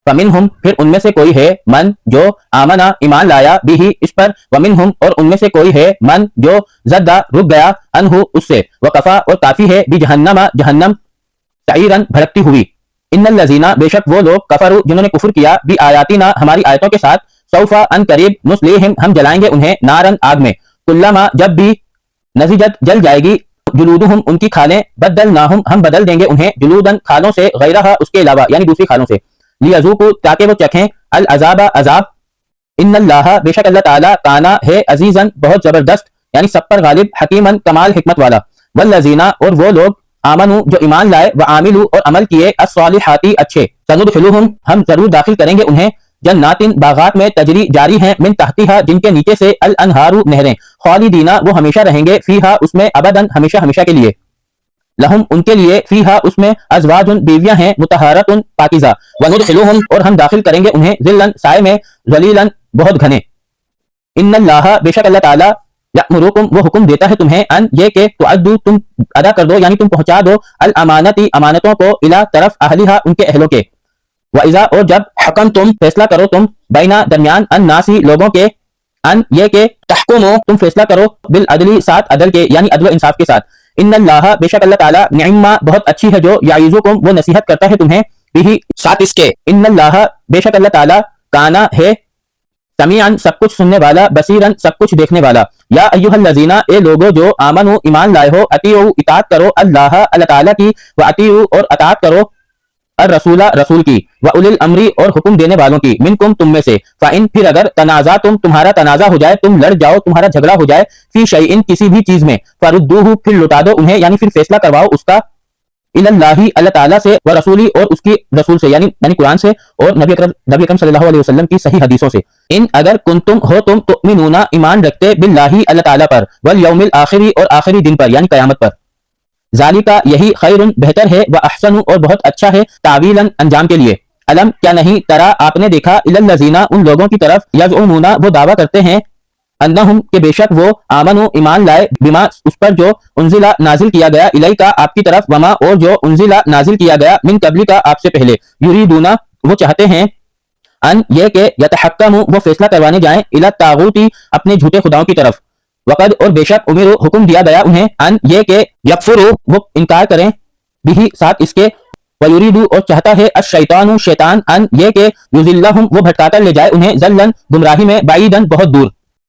فمنہم پھر ان میں سے کوئی ہے من جو آمنا ایمان لایا بھی اس پر، ومنہم اور ان میں سے کوئی ہے من جو زدہ رک گیا انہو اس سے، وکفا اور کافی ہے بھی جہنم جہنم سعیرن بھڑکتی ہوئی۔ ان الذین بے شک وہ لوگ کفروا جنہوں نے کفر کیا بھی آیاتنا ہماری آیتوں کے ساتھ، سوفا ان قریب نصلیہم ہم جلائیں گے انہیں نارن آگ میں، کلما جب بھی نضجت جل جائے گی جلودہم ان کی کھالیں، بدلناہم ہم بدل دیں گے انہیں جلودن کھالوں سے غیرہا اس کے علاوہ یعنی دوسری کھالوں سے، لیذوقوا تاکہ وہ چکھیں العذاب عذاب، ان اللہ بے شک اللہ تعالیٰ کانا ہے عزیزن بہت زبردست یعنی سب پر غالب، حکیمن کمال حکمت والا، والذین اور وہ لوگ آمنوا جو ایمان لائے وعاملوا اور عمل کیے الصالحات اچھے، سندخلوہم ہم ضرور داخل کریں گے انہیں جنات باغات میں تجری جاری ہیں من تحتہا جن کے نیچے سے الانہار نہریں، خالدین وہ ہمیشہ رہیں گے فیہا اس میں ابداً ہمیشہ ہمیشہ کے لیے، لہم ان کے لیے فیہا اس میں ازواج بیویاں ہیں مطہرات پاکیزہ، وندخلوہم اور ہم داخل کریں گے انہیں ذلن سائے میں ذلیلا بہت گھنے، ان اللہ بے شک اللہ تعالیٰ یأمرکم وہ حکم دیتا ہے تمہیں ان یہ کہ تؤدوا تم ادا کر دو یعنی تم پہنچا دو الامانتی امانتوں کو الی طرف اہلیہا ان کے اہلوں کے، وَإِذَا اور جب حکم تم فیصلہ کرو تم بینا درمیان الناسی لوگوں کے، ان یہ کہ تحکمو تم فیصلہ کرو بالعدل ساتھ عدل کے یعنی عدل و انصاف کے ساتھ، ان اللہ بے شک اللہ تعالیٰ نعما بہت اچھی ہے جو یعظکم وہ نصیحت کرتا ہے تمہیں بھی ساتھ اس کے، ان اللہ بے شک اللہ تعالیٰ کانا ہے سمیعا سب کچھ سننے والا، بصیرا سب کچھ دیکھنے والا، یا ایھا الذین اے لوگو جو آمنو ایمان لائے ہو اطیعوا اطاعت کرو اللہ اللہ تعالیٰ کی، واطیعوا اور اطاعت کرو الرسول رسول کی، واولی الامر اور حکم دینے والوں کی، منکم تم میں سے، فإن پھر اگر تنازعتم تمہارا تنازع ہو جائے تم لڑ جاؤ تمہارا جھگڑا ہو جائے فی شیء کسی بھی چیز میں، فردوہ پھر لوٹا دو انہیں یعنی پھر فیصلہ کرواؤ اس کا الی اللہ اللہ تعالیٰ سے، ورسولی اور اس کی رسول سے یعنی قرآن سے اور نبی اکرم صلی اللہ علیہ وسلم کی صحیح حدیثوں سے، ان اگر کنتم ہو تم تؤمنون ایمان رکھتے باللہ اللہ تعالیٰ پر، والیوم الآخر اور آخری دن پر یعنی قیامت پر، ذالکا یہی خیر بہتر ہے واحسن اور بہت اچھا ہے تعویلا انجام کے لیے، علم کیا نہیں ترا آپ نے دیکھا الی الذین ان لوگوں کی طرف یزعمون وہ دعویٰ کرتے ہیں انہم کہ بے شک وہ آمنوا ایمان لائے بما اس پر جو انزل نازل کیا گیا الیکا آپ کی طرف، وما اور جو انزل نازل کیا گیا من قبلک آپ سے پہلے، یریدون وہ چاہتے ہیں ان یہ کہ یتحکموا وہ فیصلہ کروانے جائیں الی الطاغوت اپنے جھوٹے خداؤں کی طرف، وقد اور بے شک امروا حکم دیا گیا انہیں ان یہ کہ یکفروا وہ انکار کریں بھی ساتھ اس کے، ویریدو اور چاہتا ہے الشیطان شیطان ان یہ کہ یضلہم وہ بھٹکا کر لے جائے انہیں ضلن گمراہی میں بعیدن بہت دور۔